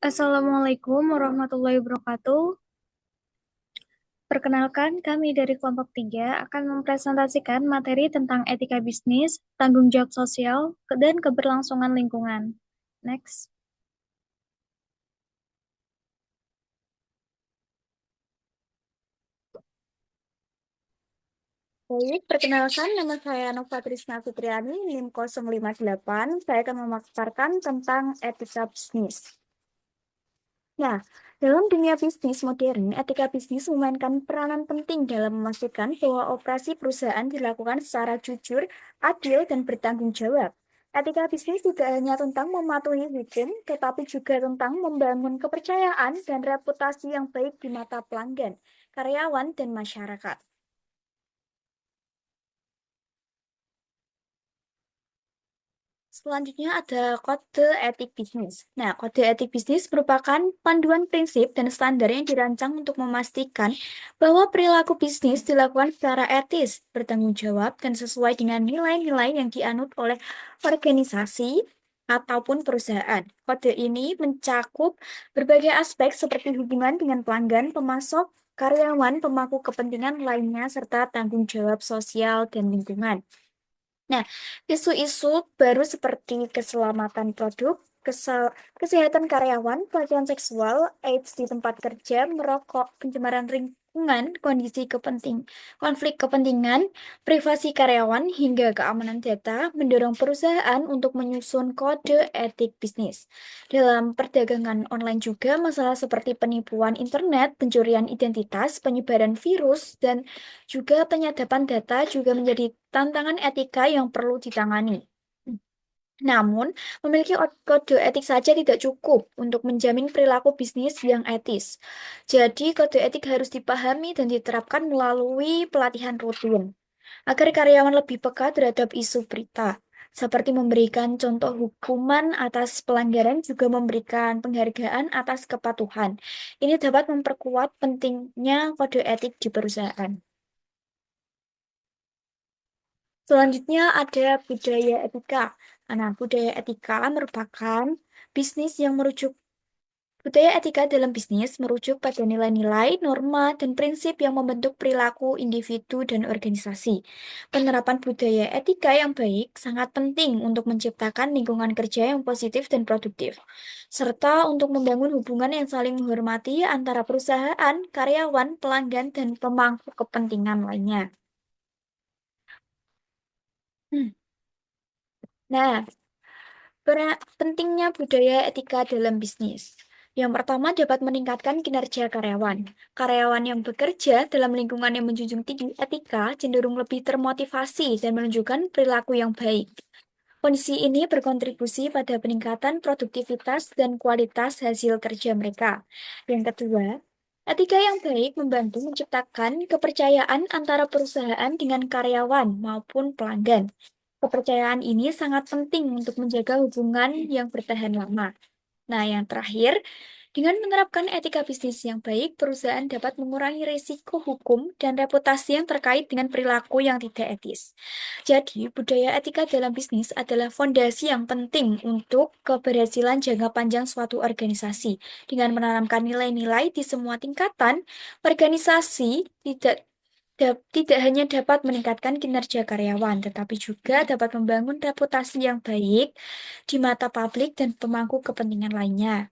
Assalamualaikum warahmatullahi wabarakatuh. Perkenalkan, kami dari kelompok 3 akan mempresentasikan materi tentang etika bisnis, tanggung jawab sosial, dan keberlangsungan lingkungan. Next. Baik, perkenalkan nama saya Nova Trisna Fitriani, NIM 058. Saya akan memaparkan tentang etika bisnis. Nah, dalam dunia bisnis modern, etika bisnis memainkan peranan penting dalam memastikan bahwa operasi perusahaan dilakukan secara jujur, adil, dan bertanggung jawab. Etika bisnis tidak hanya tentang mematuhi hukum, tetapi juga tentang membangun kepercayaan dan reputasi yang baik di mata pelanggan, karyawan, dan masyarakat. Selanjutnya ada kode etik bisnis. Nah, kode etik bisnis merupakan panduan prinsip dan standar yang dirancang untuk memastikan bahwa perilaku bisnis dilakukan secara etis, bertanggung jawab, dan sesuai dengan nilai-nilai yang dianut oleh organisasi ataupun perusahaan. Kode ini mencakup berbagai aspek seperti hubungan dengan pelanggan, pemasok, karyawan, pemangku kepentingan lainnya, serta tanggung jawab sosial dan lingkungan. Nah, isu-isu baru seperti keselamatan produk, kesehatan karyawan, pelecehan seksual, AIDS di tempat kerja, merokok, pencemaran lingkungan, konflik kepentingan, privasi karyawan, hingga keamanan data mendorong perusahaan untuk menyusun kode etik bisnis. Dalam perdagangan online juga, masalah seperti penipuan internet, pencurian identitas, penyebaran virus, dan juga penyadapan data juga menjadi tantangan etika yang perlu ditangani. Namun, memiliki kode etik saja tidak cukup untuk menjamin perilaku bisnis yang etis. Jadi, kode etik harus dipahami dan diterapkan melalui pelatihan rutin agar karyawan lebih peka terhadap isu berita, seperti memberikan contoh hukuman atas pelanggaran, juga memberikan penghargaan atas kepatuhan. Ini dapat memperkuat pentingnya kode etik di perusahaan. Selanjutnya ada budaya etika. Nah, budaya etika merupakan bisnis yang merujuk budaya etika dalam bisnis merujuk pada nilai-nilai, norma, dan prinsip yang membentuk perilaku individu dan organisasi. Penerapan budaya etika yang baik sangat penting untuk menciptakan lingkungan kerja yang positif dan produktif, serta untuk membangun hubungan yang saling menghormati antara perusahaan, karyawan, pelanggan, dan pemangku kepentingan lainnya. Hmm. Nah, pentingnya budaya etika dalam bisnis. Yang pertama dapat meningkatkan kinerja karyawan. Karyawan yang bekerja dalam lingkungan yang menjunjung tinggi etika cenderung lebih termotivasi dan menunjukkan perilaku yang baik. Kondisi ini berkontribusi pada peningkatan produktivitas dan kualitas hasil kerja mereka. Yang kedua, etika yang baik membantu menciptakan kepercayaan antara perusahaan dengan karyawan maupun pelanggan. Kepercayaan ini sangat penting untuk menjaga hubungan yang bertahan lama. Nah, yang terakhir, dengan menerapkan etika bisnis yang baik, perusahaan dapat mengurangi risiko hukum dan reputasi yang terkait dengan perilaku yang tidak etis. Jadi, budaya etika dalam bisnis adalah fondasi yang penting untuk keberhasilan jangka panjang suatu organisasi. Dengan menanamkan nilai-nilai di semua tingkatan, organisasi tidak hanya dapat meningkatkan kinerja karyawan, tetapi juga dapat membangun reputasi yang baik di mata publik dan pemangku kepentingan lainnya.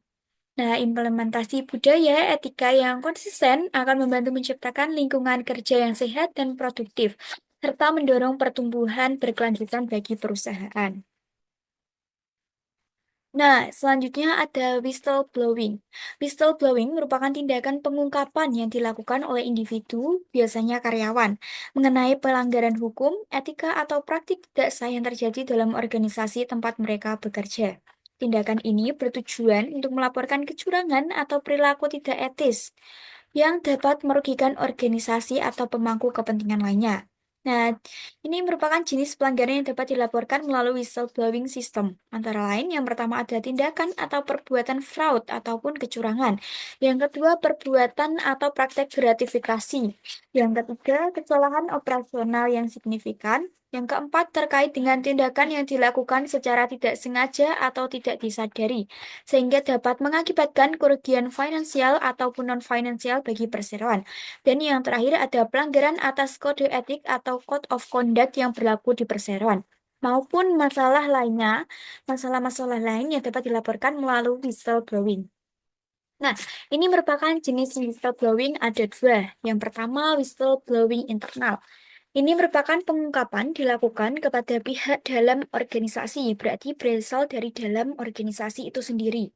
Nah, implementasi budaya etika yang konsisten akan membantu menciptakan lingkungan kerja yang sehat dan produktif, serta mendorong pertumbuhan berkelanjutan bagi perusahaan. Nah, selanjutnya ada whistleblowing. Whistleblowing merupakan tindakan pengungkapan yang dilakukan oleh individu, biasanya karyawan, mengenai pelanggaran hukum, etika, atau praktik tidak sah yang terjadi dalam organisasi tempat mereka bekerja. Tindakan ini bertujuan untuk melaporkan kecurangan atau perilaku tidak etis yang dapat merugikan organisasi atau pemangku kepentingan lainnya. Nah, ini merupakan jenis pelanggaran yang dapat dilaporkan melalui whistleblowing system. Antara lain, yang pertama ada tindakan atau perbuatan fraud ataupun kecurangan. Yang kedua, perbuatan atau praktek gratifikasi. Yang ketiga, kesalahan operasional yang signifikan. Yang keempat, terkait dengan tindakan yang dilakukan secara tidak sengaja atau tidak disadari, sehingga dapat mengakibatkan kerugian finansial ataupun non-finansial bagi perseroan. Dan yang terakhir ada pelanggaran atas kode etik atau code of conduct yang berlaku di perseroan, maupun masalah-masalah lain yang dapat dilaporkan melalui whistleblowing. Nah, ini merupakan jenis whistleblowing ada dua. Yang pertama, whistleblowing internal. Ini merupakan pengungkapan dilakukan kepada pihak dalam organisasi, berarti berasal dari dalam organisasi itu sendiri.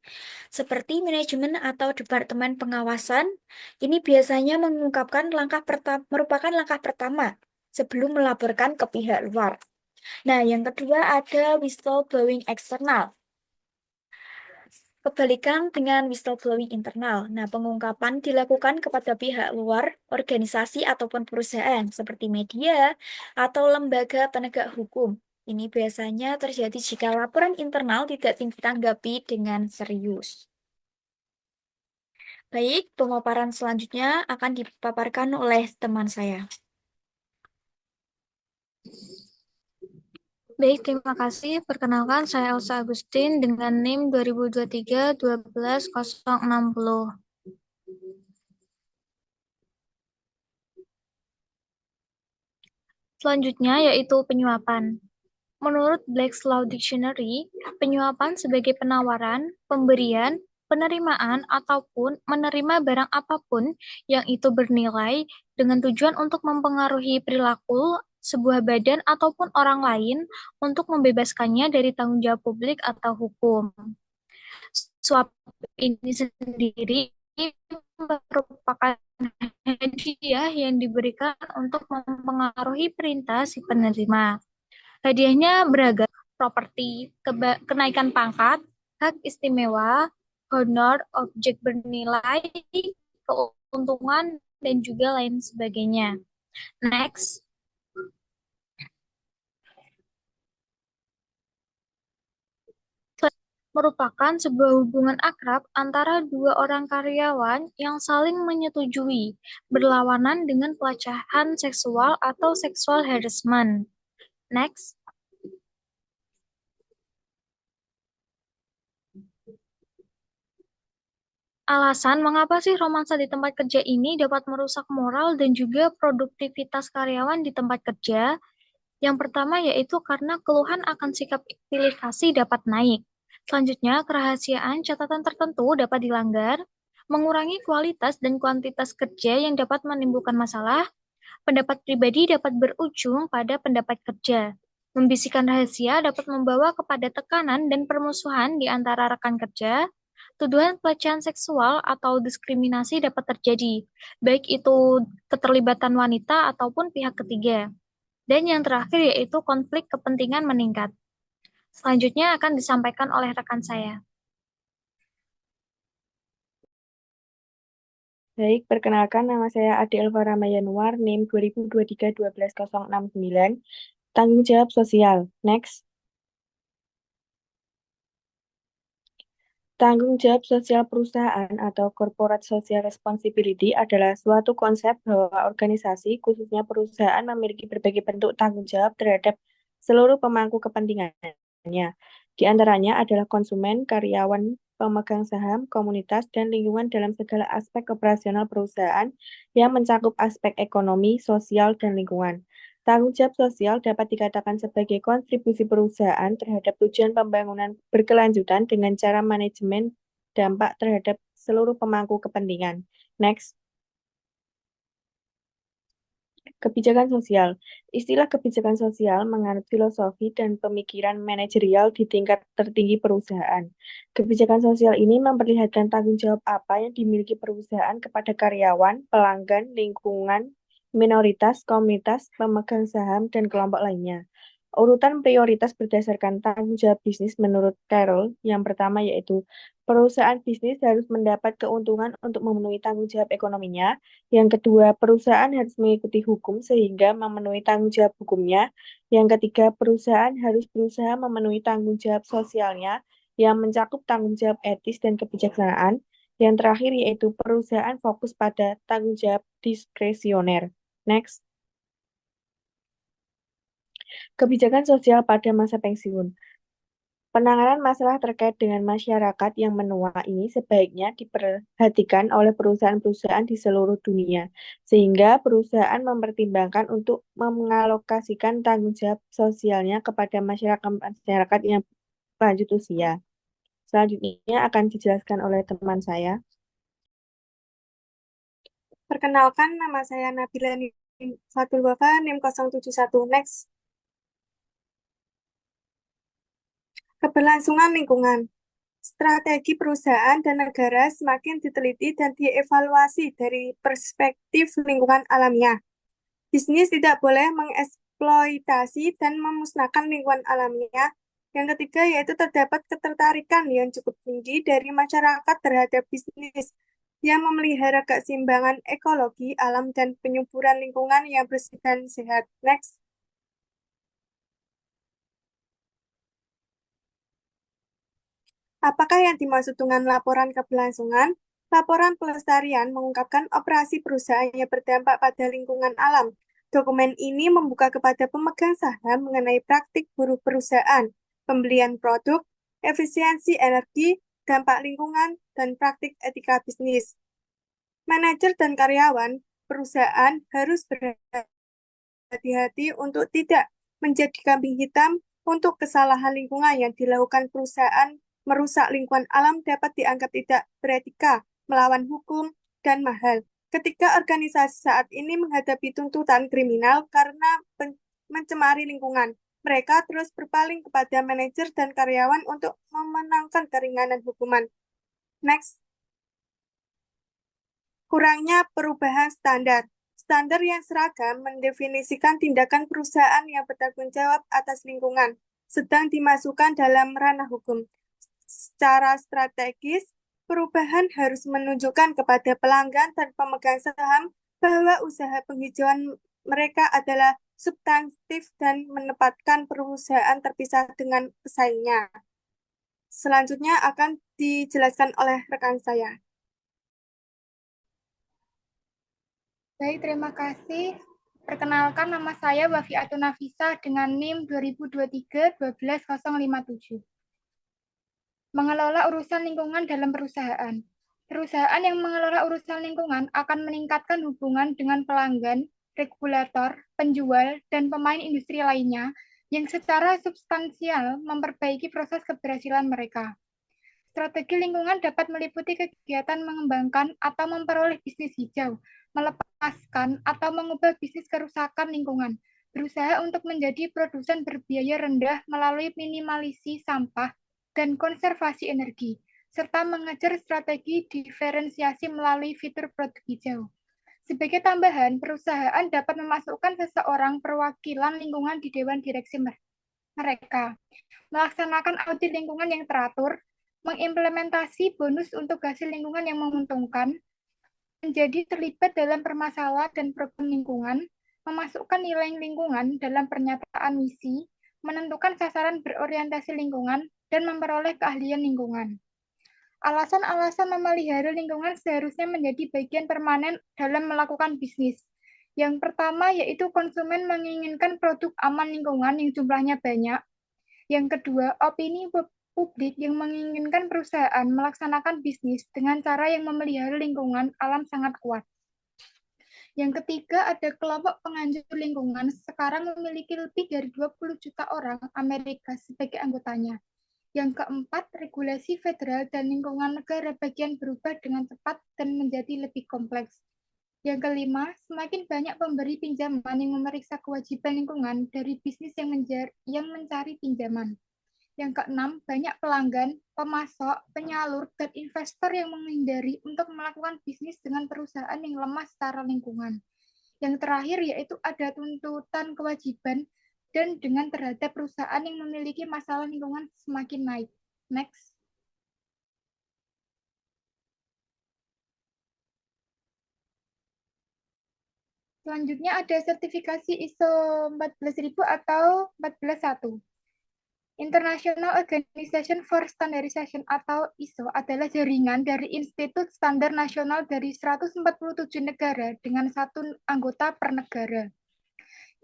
Seperti manajemen atau departemen pengawasan, ini biasanya mengungkapkan merupakan langkah pertama sebelum melaporkan ke pihak luar. Nah, yang kedua ada whistleblowing eksternal. Kebalikan dengan whistleblowing internal. Nah, pengungkapan dilakukan kepada pihak luar, organisasi ataupun perusahaan seperti media atau lembaga penegak hukum. Ini biasanya terjadi jika laporan internal tidak ditanggapi dengan serius. Baik, pemaparan selanjutnya akan dipaparkan oleh teman saya. Baik, terima kasih. Perkenalkan, saya Elsa Agustin dengan NIM 2023-12060. Selanjutnya yaitu penyuapan. Menurut Black's Law Dictionary, penyuapan sebagai penawaran, pemberian, penerimaan, ataupun menerima barang apapun yang itu bernilai dengan tujuan untuk mempengaruhi perilaku sebuah badan ataupun orang lain untuk membebaskannya dari tanggung jawab publik atau hukum. Suap ini sendiri merupakan hadiah yang diberikan untuk mempengaruhi perintah si penerima. Hadiahnya beragam, properti, kenaikan pangkat, hak istimewa, honor, objek bernilai, keuntungan, dan juga lain sebagainya. Next. Merupakan sebuah hubungan akrab antara dua orang karyawan yang saling menyetujui, berlawanan dengan pelecehan seksual atau sexual harassment. Next. Alasan mengapa sih romansa di tempat kerja ini dapat merusak moral dan juga produktivitas karyawan di tempat kerja? Yang pertama yaitu karena keluhan akan sikap pilih kasih dapat naik. Selanjutnya, kerahasiaan catatan tertentu dapat dilanggar, mengurangi kualitas dan kuantitas kerja yang dapat menimbulkan masalah, pendapat pribadi dapat berujung pada pendapat kerja. Membisikkan rahasia dapat membawa kepada tekanan dan permusuhan di antara rekan kerja. Tuduhan pelecehan seksual atau diskriminasi dapat terjadi, baik itu keterlibatan wanita ataupun pihak ketiga. Dan yang terakhir yaitu konflik kepentingan meningkat. Selanjutnya akan disampaikan oleh rekan saya. Baik, perkenalkan nama saya Ade Elvara Mayanuar, NIM 2023-12069, tanggung jawab sosial. Next. Tanggung jawab sosial perusahaan atau corporate social responsibility adalah suatu konsep bahwa organisasi, khususnya perusahaan, memiliki berbagai bentuk tanggung jawab terhadap seluruh pemangku kepentingannya. Di antaranya adalah konsumen, karyawan, pemegang saham, komunitas, dan lingkungan dalam segala aspek operasional perusahaan yang mencakup aspek ekonomi, sosial, dan lingkungan. Tanggung jawab sosial dapat dikatakan sebagai kontribusi perusahaan terhadap tujuan pembangunan berkelanjutan dengan cara manajemen dampak terhadap seluruh pemangku kepentingan. Next. Kebijakan sosial. Istilah kebijakan sosial menganut filosofi dan pemikiran manajerial di tingkat tertinggi perusahaan. Kebijakan sosial ini memperlihatkan tanggung jawab apa yang dimiliki perusahaan kepada karyawan, pelanggan, lingkungan, minoritas, komunitas, pemegang saham, dan kelompok lainnya. Urutan prioritas berdasarkan tanggung jawab bisnis menurut Carroll, yang pertama yaitu perusahaan bisnis harus mendapat keuntungan untuk memenuhi tanggung jawab ekonominya. Yang kedua, perusahaan harus mengikuti hukum sehingga memenuhi tanggung jawab hukumnya. Yang ketiga, perusahaan harus berusaha memenuhi tanggung jawab sosialnya yang mencakup tanggung jawab etis dan kebijaksanaan. Yang terakhir yaitu perusahaan fokus pada tanggung jawab diskresioner. Next. Kebijakan sosial pada masa pensiun. Penanganan masalah terkait dengan masyarakat yang menua ini sebaiknya diperhatikan oleh perusahaan-perusahaan di seluruh dunia, sehingga perusahaan mempertimbangkan untuk mengalokasikan tanggung jawab sosialnya kepada masyarakat yang lanjut usia. Selanjutnya akan dijelaskan oleh teman saya. Perkenalkan, nama saya Nabila Fatul Wafa, NIM 071. Next. Keberlangsungan lingkungan. Strategi perusahaan dan negara semakin diteliti dan dievaluasi dari perspektif lingkungan alamiah. Bisnis tidak boleh mengeksploitasi dan memusnahkan lingkungan alamiah. Yang ketiga yaitu terdapat ketertarikan yang cukup tinggi dari masyarakat terhadap bisnis yang memelihara keseimbangan ekologi alam dan penyuburan lingkungan yang bersih dan sehat. Next. Apakah yang dimaksud dengan laporan keberlangsungan? Laporan pelestarian mengungkapkan operasi perusahaan yang berdampak pada lingkungan alam. Dokumen ini membuka kepada pemegang saham mengenai praktik buruk perusahaan, pembelian produk, efisiensi energi, dampak lingkungan, dan praktik etika bisnis. Manajer dan karyawan perusahaan harus berhati-hati untuk tidak menjadi kambing hitam untuk kesalahan lingkungan yang dilakukan perusahaan merusak lingkungan alam dapat dianggap tidak beretika, melawan hukum, dan mahal. Ketika organisasi saat ini menghadapi tuntutan kriminal karena mencemari lingkungan, mereka terus berpaling kepada manajer dan karyawan untuk memenangkan keringanan hukuman. Next. Kurangnya perubahan standar. Standar yang seragam mendefinisikan tindakan perusahaan yang bertanggung jawab atas lingkungan, sedang dimasukkan dalam ranah hukum. Secara strategis, perubahan harus menunjukkan kepada pelanggan dan pemegang saham bahwa usaha penghijauan mereka adalah substantif dan menempatkan perusahaan terpisah dengan pesaingnya. Selanjutnya akan dijelaskan oleh rekan saya. Baik, terima kasih. Perkenalkan, nama saya Wafiatun Nafisa dengan NIM 2023-12057. Mengelola urusan lingkungan dalam perusahaan. Perusahaan yang mengelola urusan lingkungan akan meningkatkan hubungan dengan pelanggan, regulator, penjual, dan pemain industri lainnya yang secara substansial memperbaiki proses keberhasilan mereka. Strategi lingkungan dapat meliputi kegiatan mengembangkan atau memperoleh bisnis hijau, melepaskan atau mengubah bisnis kerusakan lingkungan, berusaha untuk menjadi produsen berbiaya rendah melalui minimalisi sampah dan konservasi energi, serta mengejar strategi diferensiasi melalui fitur produk hijau. Sebagai tambahan, perusahaan dapat memasukkan seseorang perwakilan lingkungan di dewan direksi mereka, melaksanakan audit lingkungan yang teratur, mengimplementasi bonus untuk hasil lingkungan yang menguntungkan, menjadi terlibat dalam permasalahan dan program lingkungan, memasukkan nilai lingkungan dalam pernyataan misi, menentukan sasaran berorientasi lingkungan, dan memperoleh keahlian lingkungan. Alasan-alasan memelihara lingkungan seharusnya menjadi bagian permanen dalam melakukan bisnis. Yang pertama yaitu konsumen menginginkan produk aman lingkungan yang jumlahnya banyak. Yang kedua, opini publik yang menginginkan perusahaan melaksanakan bisnis dengan cara yang memelihara lingkungan alam sangat kuat. Yang ketiga, ada kelompok penganjur lingkungan sekarang memiliki lebih dari 20 juta orang Amerika sebagai anggotanya. Yang keempat, regulasi federal dan lingkungan negara bagian berubah dengan cepat dan menjadi lebih kompleks. Yang kelima, semakin banyak pemberi pinjaman yang memeriksa kewajiban lingkungan dari bisnis yang mencari pinjaman. Yang keenam, banyak pelanggan, pemasok, penyalur, dan investor yang menghindari untuk melakukan bisnis dengan perusahaan yang lemah secara lingkungan. Yang terakhir yaitu ada tuntutan kewajiban dan dengan terhadap perusahaan yang memiliki masalah lingkungan semakin naik. Next. Selanjutnya ada sertifikasi ISO 14000 atau 14001. International Organization for Standardization atau ISO adalah jaringan dari Institut Standar Nasional dari 147 negara dengan 1 anggota per negara.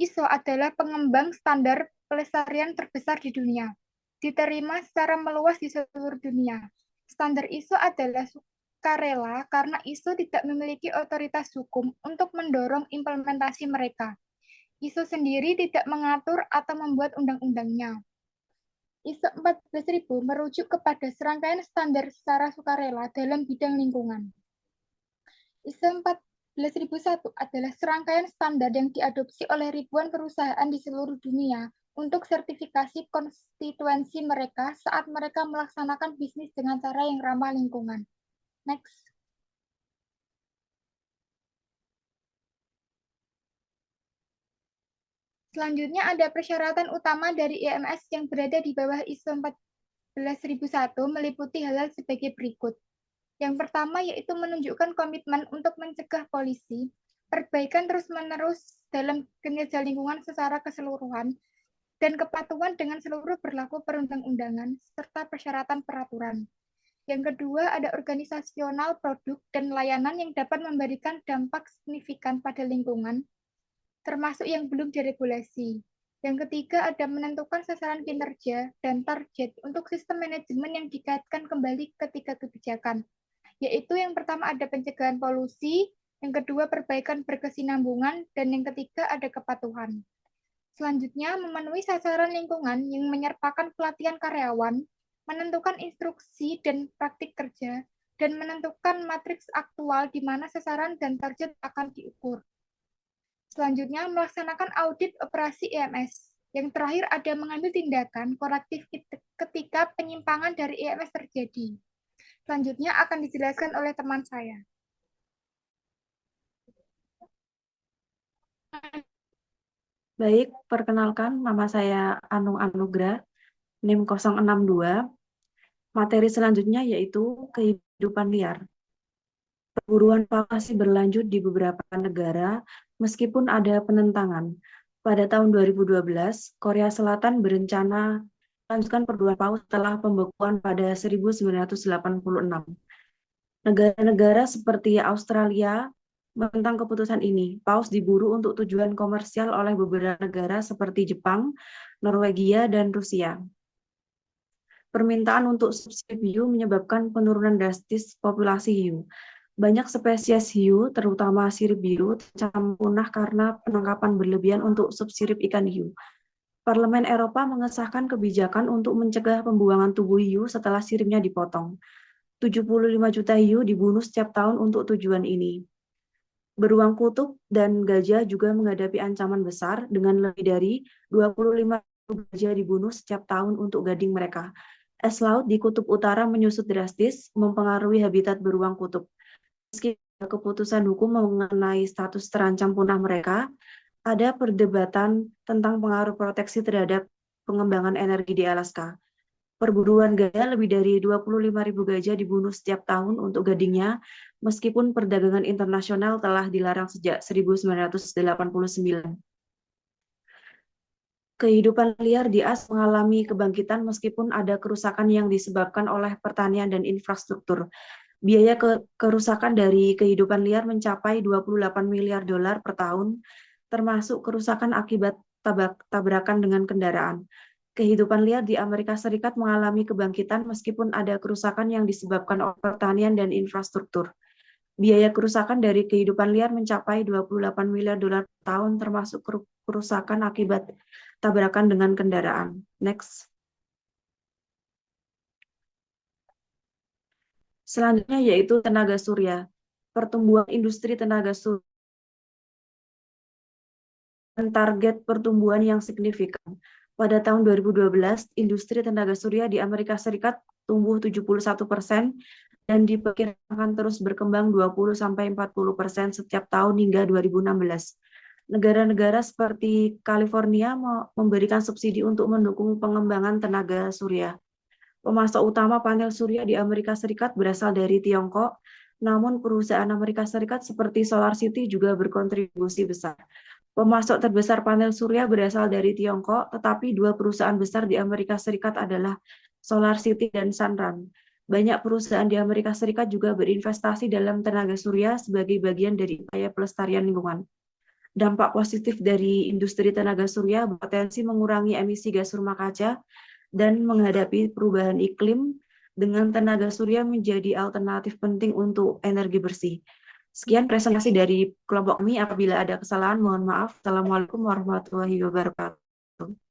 ISO adalah pengembang standar pelestarian terbesar di dunia, diterima secara meluas di seluruh dunia. Standar ISO adalah sukarela karena ISO tidak memiliki otoritas hukum untuk mendorong implementasi mereka. ISO sendiri tidak mengatur atau membuat undang-undangnya. ISO 14000 merujuk kepada serangkaian standar secara sukarela dalam bidang lingkungan. ISO 14001 adalah serangkaian standar yang diadopsi oleh ribuan perusahaan di seluruh dunia untuk sertifikasi konstituensi mereka saat mereka melaksanakan bisnis dengan cara yang ramah lingkungan. Next. Selanjutnya ada persyaratan utama dari EMS yang berada di bawah ISO 14001 meliputi hal-hal sebagai berikut. Yang pertama yaitu menunjukkan komitmen untuk mencegah polusi, perbaikan terus-menerus dalam kinerja lingkungan secara keseluruhan, dan kepatuhan dengan seluruh berlaku perundang-undangan serta persyaratan peraturan. Yang kedua ada organisasional produk dan layanan yang dapat memberikan dampak signifikan pada lingkungan, termasuk yang belum diregulasi. Yang ketiga ada menentukan sasaran kinerja dan target untuk sistem manajemen yang dikaitkan kembali ke tiga kebijakan, yaitu yang pertama ada pencegahan polusi, yang kedua perbaikan berkesinambungan, dan yang ketiga ada kepatuhan. Selanjutnya, memenuhi sasaran lingkungan yang menyertakan pelatihan karyawan, menentukan instruksi dan praktik kerja, dan menentukan matriks aktual di mana sasaran dan target akan diukur. Selanjutnya, melaksanakan audit operasi EMS. Yang terakhir ada mengambil tindakan korektif ketika penyimpangan dari EMS terjadi. Selanjutnya akan dijelaskan oleh teman saya. Baik, perkenalkan nama saya Anung Anugrah, NIM 062. Materi selanjutnya yaitu kehidupan liar. Perburuan paus masih berlanjut di beberapa negara, meskipun ada penentangan. Pada tahun 2012, Korea Selatan berencana melanjutkan perburuan paus setelah pembekuan pada 1986. Negara-negara seperti Australia menentang keputusan ini. Paus diburu untuk tujuan komersial oleh beberapa negara seperti Jepang, Norwegia, dan Rusia. Permintaan untuk subsidi hiu menyebabkan penurunan drastis populasi hiu. Banyak spesies hiu, terutama sirip biru, terancam punah karena penangkapan berlebihan untuk subsirip ikan hiu. Parlemen Eropa mengesahkan kebijakan untuk mencegah pembuangan tubuh hiu setelah siripnya dipotong. 75 juta hiu dibunuh setiap tahun untuk tujuan ini. Beruang kutub dan gajah juga menghadapi ancaman besar dengan lebih dari 25 gajah dibunuh setiap tahun untuk gading mereka. Es laut di kutub utara menyusut drastis, mempengaruhi habitat beruang kutub. Meski keputusan hukum mengenai status terancam punah mereka, ada perdebatan tentang pengaruh proteksi terhadap pengembangan energi di Alaska. Perburuan gajah lebih dari 25.000 gajah dibunuh setiap tahun untuk gadingnya, meskipun perdagangan internasional telah dilarang sejak 1989. Kehidupan liar di AS mengalami kebangkitan meskipun ada kerusakan yang disebabkan oleh pertanian dan infrastruktur. Biaya kerusakan dari kehidupan liar mencapai 28 miliar dolar per tahun, termasuk kerusakan akibat tabrakan dengan kendaraan. Kehidupan liar di Amerika Serikat mengalami kebangkitan meskipun ada kerusakan yang disebabkan oleh pertanian dan infrastruktur. Biaya kerusakan dari kehidupan liar mencapai 28 miliar dolar per tahun, termasuk kerusakan akibat tabrakan dengan kendaraan. Next. Selanjutnya yaitu tenaga surya. Pertumbuhan industri tenaga surya dan target pertumbuhan yang signifikan. Pada tahun 2012, industri tenaga surya di Amerika Serikat tumbuh 71% dan diperkirakan terus berkembang 20-40% setiap tahun hingga 2016. Negara-negara seperti California memberikan subsidi untuk mendukung pengembangan tenaga surya. Pemasok utama panel surya di Amerika Serikat berasal dari Tiongkok, namun perusahaan Amerika Serikat seperti Solar City juga berkontribusi besar. Pemasok terbesar panel surya berasal dari Tiongkok, tetapi dua perusahaan besar di Amerika Serikat adalah Solar City dan Sunrun. Banyak perusahaan di Amerika Serikat juga berinvestasi dalam tenaga surya sebagai bagian dari upaya pelestarian lingkungan. Dampak positif dari industri tenaga surya berpotensi mengurangi emisi gas rumah kaca dan menghadapi perubahan iklim dengan tenaga surya menjadi alternatif penting untuk energi bersih. Sekian presentasi dari kelompok kami. Apabila ada kesalahan, mohon maaf. Assalamualaikum warahmatullahi wabarakatuh.